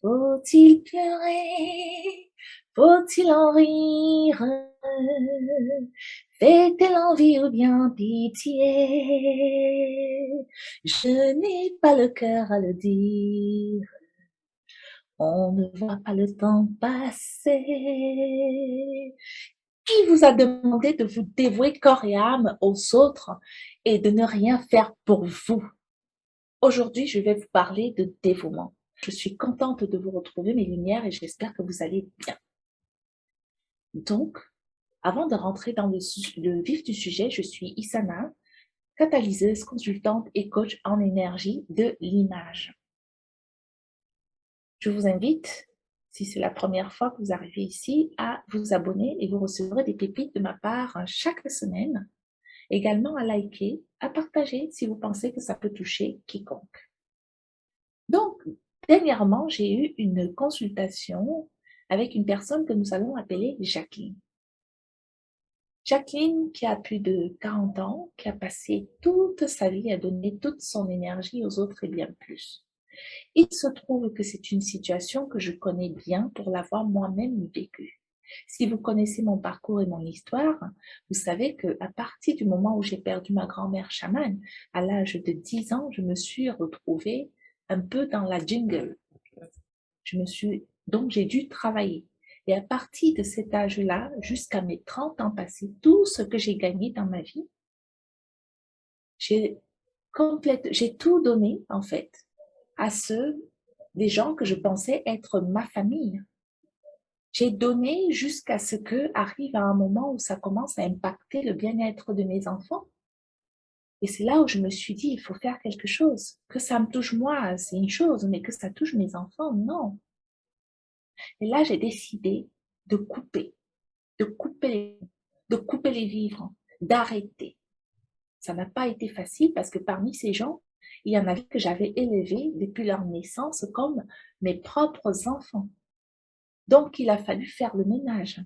Faut-il pleurer? Faut-il en rire? Fait-elle envie ou bien pitié? Je n'ai pas le cœur à le dire. On ne voit pas le temps passer. Qui vous a demandé de vous dévouer corps et âme aux autres et de ne rien faire pour vous? Aujourd'hui, je vais vous parler de dévouement. Je suis contente de vous retrouver, mes lumières, et j'espère que vous allez bien. Donc, avant de rentrer dans le vif du sujet, je suis Isana, catalyseuse, consultante et coach en énergie de l'image. Je vous invite, si c'est la première fois que vous arrivez ici, à vous abonner et vous recevrez des pépites de ma part chaque semaine. Également à liker, à partager si vous pensez que ça peut toucher quiconque. Donc, dernièrement, j'ai eu une consultation avec une personne que nous allons appeler Jacqueline. Jacqueline, qui a plus de 40 ans, qui a passé toute sa vie à donner toute son énergie aux autres et bien plus. Il se trouve que c'est une situation que je connais bien pour l'avoir moi-même vécue. Si vous connaissez mon parcours et mon histoire, vous savez qu'à partir du moment où j'ai perdu ma grand-mère chamane, à l'âge de 10 ans, je me suis retrouvée un peu dans la jungle. Donc j'ai dû travailler. Et à partir de cet âge-là, jusqu'à mes 30 ans passés, tout ce que j'ai gagné dans ma vie, j'ai j'ai tout donné, en fait, à des gens que je pensais être ma famille. J'ai donné jusqu'à ce que arrive à un moment où ça commence à impacter le bien-être de mes enfants. Et c'est là où je me suis dit, il faut faire quelque chose. Que ça me touche moi, c'est une chose, mais que ça touche mes enfants, non. Et là, j'ai décidé de couper, de couper, de couper les vivres, d'arrêter. Ça n'a pas été facile parce que parmi ces gens, il y en avait que j'avais élevés depuis leur naissance comme mes propres enfants. Donc, il a fallu faire le ménage.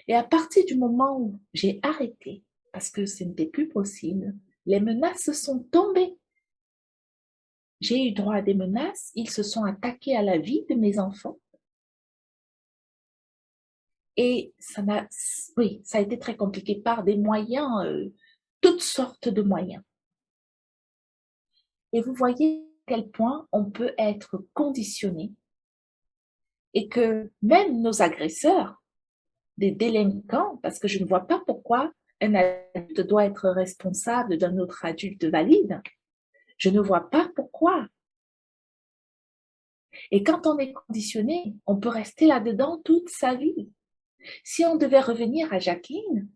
Et à partir du moment où j'ai arrêté, parce que ce n'était plus possible, les menaces sont tombées. J'ai eu droit à des menaces, ils se sont attaqués à la vie de mes enfants. Et oui, ça a été très compliqué par des moyens, toutes sortes de moyens. Et vous voyez à quel point on peut être conditionné et que même nos agresseurs, des délinquants, parce que je ne vois pas pourquoi un adulte doit être responsable d'un autre adulte valide. Je ne vois pas pourquoi. Et quand on est conditionné, on peut rester là-dedans toute sa vie. Si on devait revenir à Jacqueline,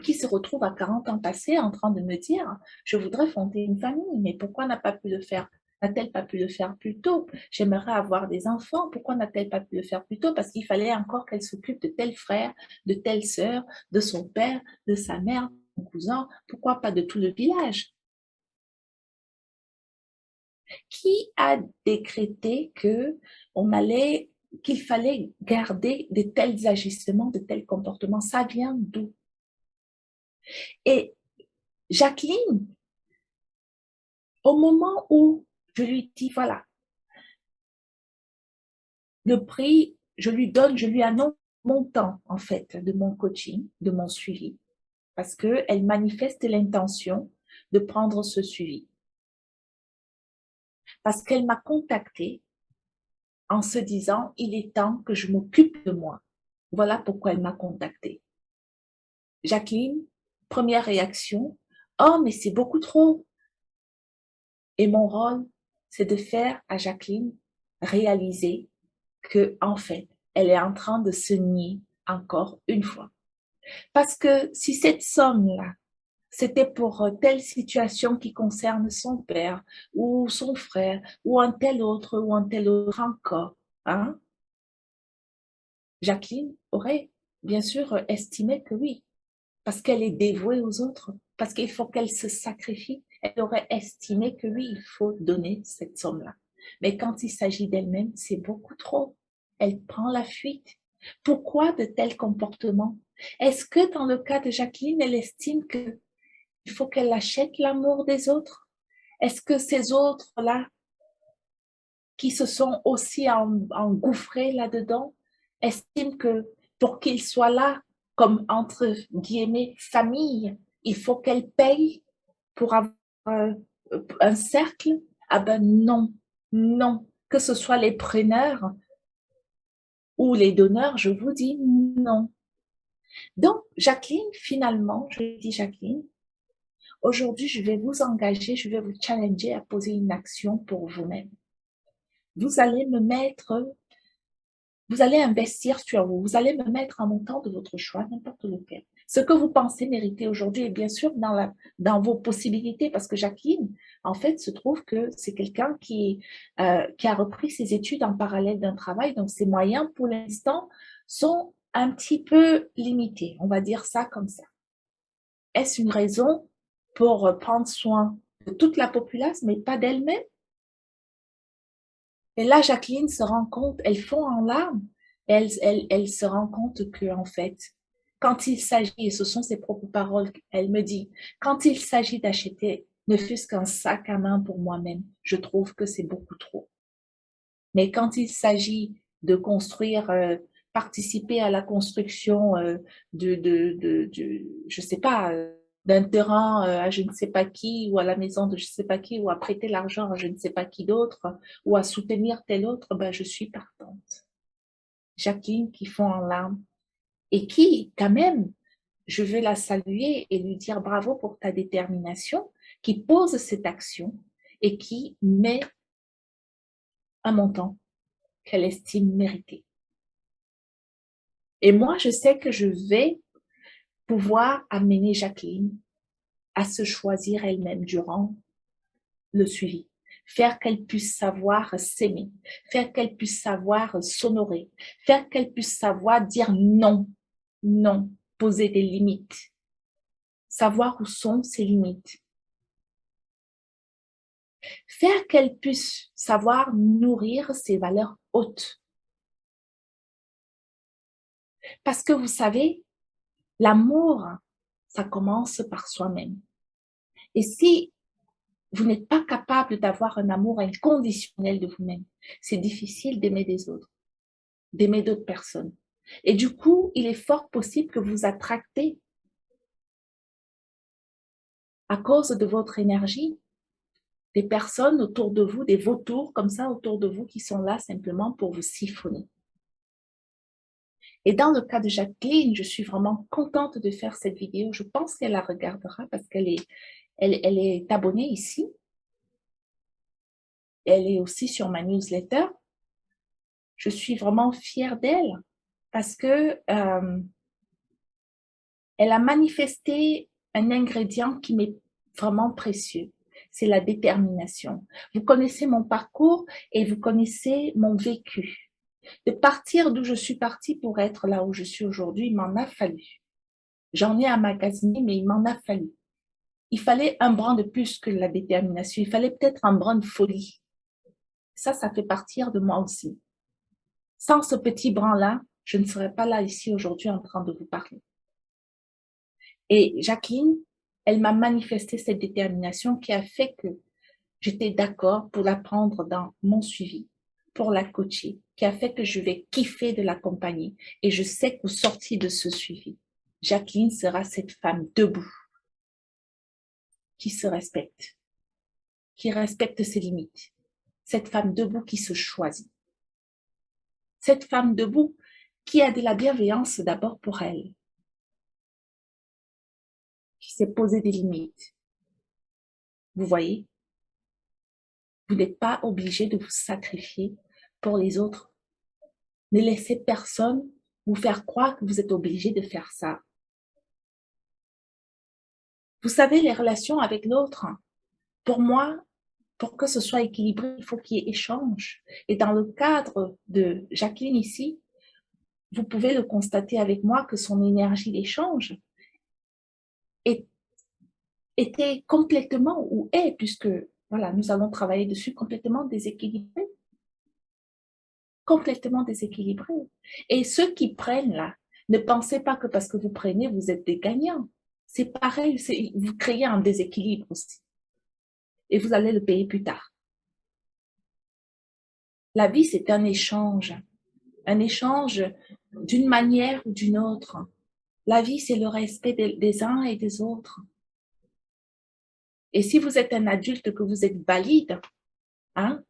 qui se retrouve à 40 ans passés en train de me dire, je voudrais fonder une famille, mais pourquoi n'a pas pu le faire? N'a-t-elle pas pu le faire plus tôt? J'aimerais avoir des enfants. Pourquoi n'a-t-elle pas pu le faire plus tôt? Parce qu'il fallait encore qu'elle s'occupe de tel frère, de telle sœur, de son père, de sa mère, de son cousin. Pourquoi pas de tout le village? Qui a décrété qu'il fallait garder de tels agissements, de tels comportements? Ça vient d'où? Et Jacqueline, au moment où je lui dis, voilà, le prix, je lui annonce mon temps, en fait, de mon coaching, de mon suivi, parce qu'elle manifeste l'intention de prendre ce suivi. Parce qu'elle m'a contactée en se disant, il est temps que je m'occupe de moi. Voilà pourquoi elle m'a contactée. Jacqueline, première réaction, oh, mais c'est beaucoup trop. Et mon rôle, c'est de faire à Jacqueline réaliser que, en fait, elle est en train de se nier encore une fois. Parce que si cette somme-là, c'était pour telle situation qui concerne son père ou son frère ou un tel autre encore, hein, Jacqueline aurait bien sûr estimé que oui, parce qu'elle est dévouée aux autres, parce qu'il faut qu'elle se sacrifie, elle aurait estimé que oui, il faut donner cette somme-là. Mais quand il s'agit d'elle-même, c'est beaucoup trop. Elle prend la fuite. Pourquoi de tels comportements? Est-ce que dans le cas de Jacqueline, elle estime qu'il faut qu'elle achète l'amour des autres? Est-ce que ces autres-là qui se sont aussi engouffrés là-dedans, estiment que pour qu'ils soient là, comme entre guillemets famille, il faut qu'elles payent pour avoir un cercle. Ah ben non, non, que ce soit les preneurs ou les donneurs, je vous dis non. Donc, Jacqueline, finalement, je dis Jacqueline, aujourd'hui, je vais vous engager, je vais vous challenger à poser une action pour vous-même. Vous allez me mettre, vous allez investir sur vous, vous allez me mettre un montant de votre choix, n'importe lequel. Ce que vous pensez mériter aujourd'hui est bien sûr dans vos possibilités, parce que Jacqueline, en fait, se trouve que c'est quelqu'un qui a repris ses études en parallèle d'un travail, donc ses moyens, pour l'instant, sont un petit peu limités, on va dire ça comme ça. Est-ce une raison pour prendre soin de toute la populace, mais pas d'elle-même? Et là, Jacqueline se rend compte, elle fond en larmes, elle se rend compte que, en fait, quand il s'agit, et ce sont ses propres paroles, elle me dit, quand il s'agit d'acheter ne fût-ce qu'un sac à main pour moi-même, je trouve que c'est beaucoup trop. Mais quand il s'agit de construire, participer à la construction je sais pas, d'un terrain à je ne sais pas qui, ou à la maison de je ne sais pas qui, ou à prêter l'argent à je ne sais pas qui d'autre, ou à soutenir tel autre, ben, je suis partante. Jacqueline qui fond en larmes et qui, quand même, je veux la saluer et lui dire bravo pour ta détermination, qui pose cette action et qui met un montant qu'elle estime mériter. Et moi, je sais que je vais pouvoir amener Jacqueline à se choisir elle-même durant le suivi. Faire qu'elle puisse savoir s'aimer, faire qu'elle puisse savoir s'honorer, faire qu'elle puisse savoir dire non, non, poser des limites, savoir où sont ses limites. Faire qu'elle puisse savoir nourrir ses valeurs hautes. Parce que vous savez, l'amour, ça commence par soi-même. Et si vous n'êtes pas capable d'avoir un amour inconditionnel de vous-même, c'est difficile d'aimer des autres, d'aimer d'autres personnes. Et du coup, il est fort possible que vous attractez, à cause de votre énergie, des personnes autour de vous, des vautours comme ça autour de vous qui sont là simplement pour vous siphonner. Et dans le cas de Jacqueline, je suis vraiment contente de faire cette vidéo. Je pense qu'elle la regardera parce elle est abonnée ici. Elle est aussi sur ma newsletter. Je suis vraiment fière d'elle parce que elle a manifesté un ingrédient qui m'est vraiment précieux. C'est la détermination. Vous connaissez mon parcours et vous connaissez mon vécu. De partir d'où je suis partie pour être là où je suis aujourd'hui, il m'en a fallu. J'en ai emmagasiné, mais il m'en a fallu. Il fallait un brin de plus que la détermination. Il fallait peut-être un brin de folie. Ça fait partir de moi aussi. Sans ce petit brin-là, je ne serais pas là ici aujourd'hui en train de vous parler. Et Jacqueline, elle m'a manifesté cette détermination qui a fait que j'étais d'accord pour la prendre dans mon suivi, pour la coacher, qui a fait que je vais kiffer de l'accompagner. Et je sais qu'au sorti de ce suivi, Jacqueline sera cette femme debout, qui se respecte, qui respecte ses limites. Cette femme debout qui se choisit. Cette femme debout qui a de la bienveillance d'abord pour elle, qui s'est posé des limites. Vous voyez, vous n'êtes pas obligé de vous sacrifier pour les autres. Ne laissez personne vous faire croire que vous êtes obligé de faire ça. Vous savez, les relations avec l'autre, pour moi, pour que ce soit équilibré, il faut qu'il y ait échange. Et dans le cadre de Jacqueline ici, vous pouvez le constater avec moi que son énergie d'échange était complètement, ou est, puisque voilà, nous allons travailler dessus, complètement déséquilibré. Complètement déséquilibré. Et ceux qui prennent là, ne pensez pas que parce que vous prenez, vous êtes des gagnants. C'est pareil, vous créez un déséquilibre aussi. Et vous allez le payer plus tard. La vie, c'est un échange d'une manière ou d'une autre. La vie, c'est le respect des uns et des autres. Et si vous êtes un adulte, que vous êtes valide, hein,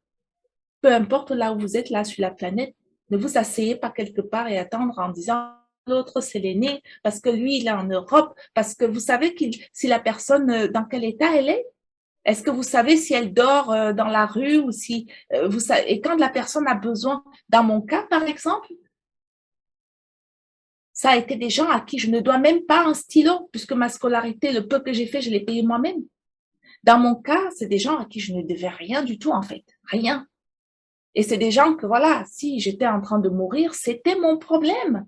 peu importe là où vous êtes, là sur la planète, ne vous asseyez pas quelque part et attendre en disant l'autre c'est l'aîné, parce que lui il est en Europe, parce que vous savez si la personne, dans quel état elle est? Est-ce que vous savez si elle dort dans la rue ou si vous savez, et quand la personne a besoin, dans mon cas par exemple, ça a été des gens à qui je ne dois même pas un stylo, puisque ma scolarité, le peu que j'ai fait, je l'ai payé moi-même. Dans mon cas, c'est des gens à qui je ne devais rien du tout en fait, rien. Et c'est des gens que, voilà, si j'étais en train de mourir, c'était mon problème.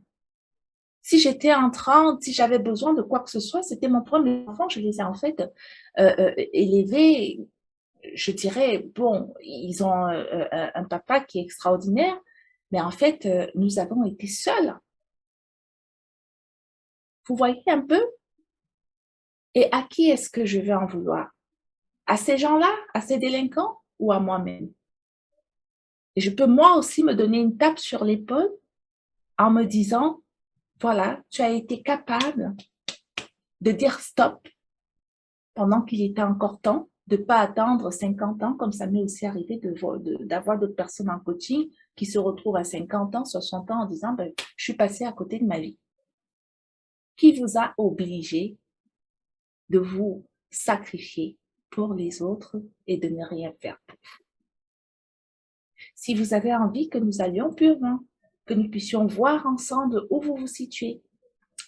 Si j'avais besoin de quoi que ce soit, c'était mon problème. Les enfants, je les ai en fait élevés, je dirais, bon, ils ont un papa qui est extraordinaire, mais en fait, nous avons été seuls. Vous voyez un peu? Et à qui est-ce que je vais en vouloir? À ces gens-là, à ces délinquants ou à moi-même? Et je peux moi aussi me donner une tape sur l'épaule en me disant, voilà, tu as été capable de dire stop pendant qu'il était encore temps, de ne pas attendre 50 ans, comme ça m'est aussi arrivé d'avoir d'autres personnes en coaching qui se retrouvent à 50 ans, 60 ans en disant, ben, je suis passée à côté de ma vie. Qui vous a obligé de vous sacrifier pour les autres et de ne rien faire pour vous? Si vous avez envie que nous allions plus loin, que nous puissions voir ensemble où vous vous situez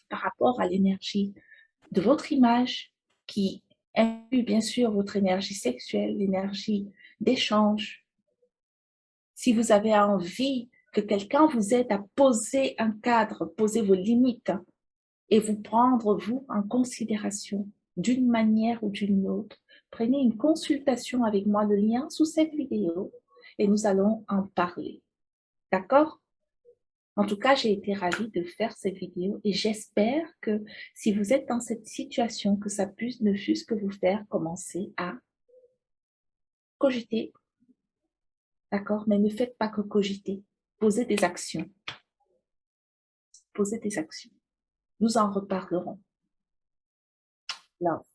par rapport à l'énergie de votre image qui inclut bien sûr votre énergie sexuelle, l'énergie d'échange. Si vous avez envie que quelqu'un vous aide à poser un cadre, poser vos limites et vous prendre vous en considération d'une manière ou d'une autre, prenez une consultation avec moi, le lien sous cette vidéo et nous allons en parler. D'accord? En tout cas, j'ai été ravie de faire cette vidéo et j'espère que si vous êtes dans cette situation, que ça puisse ne fût-ce que vous faire commencer à cogiter, d'accord? Mais ne faites pas que cogiter. Posez des actions. Posez des actions. Nous en reparlerons. Love.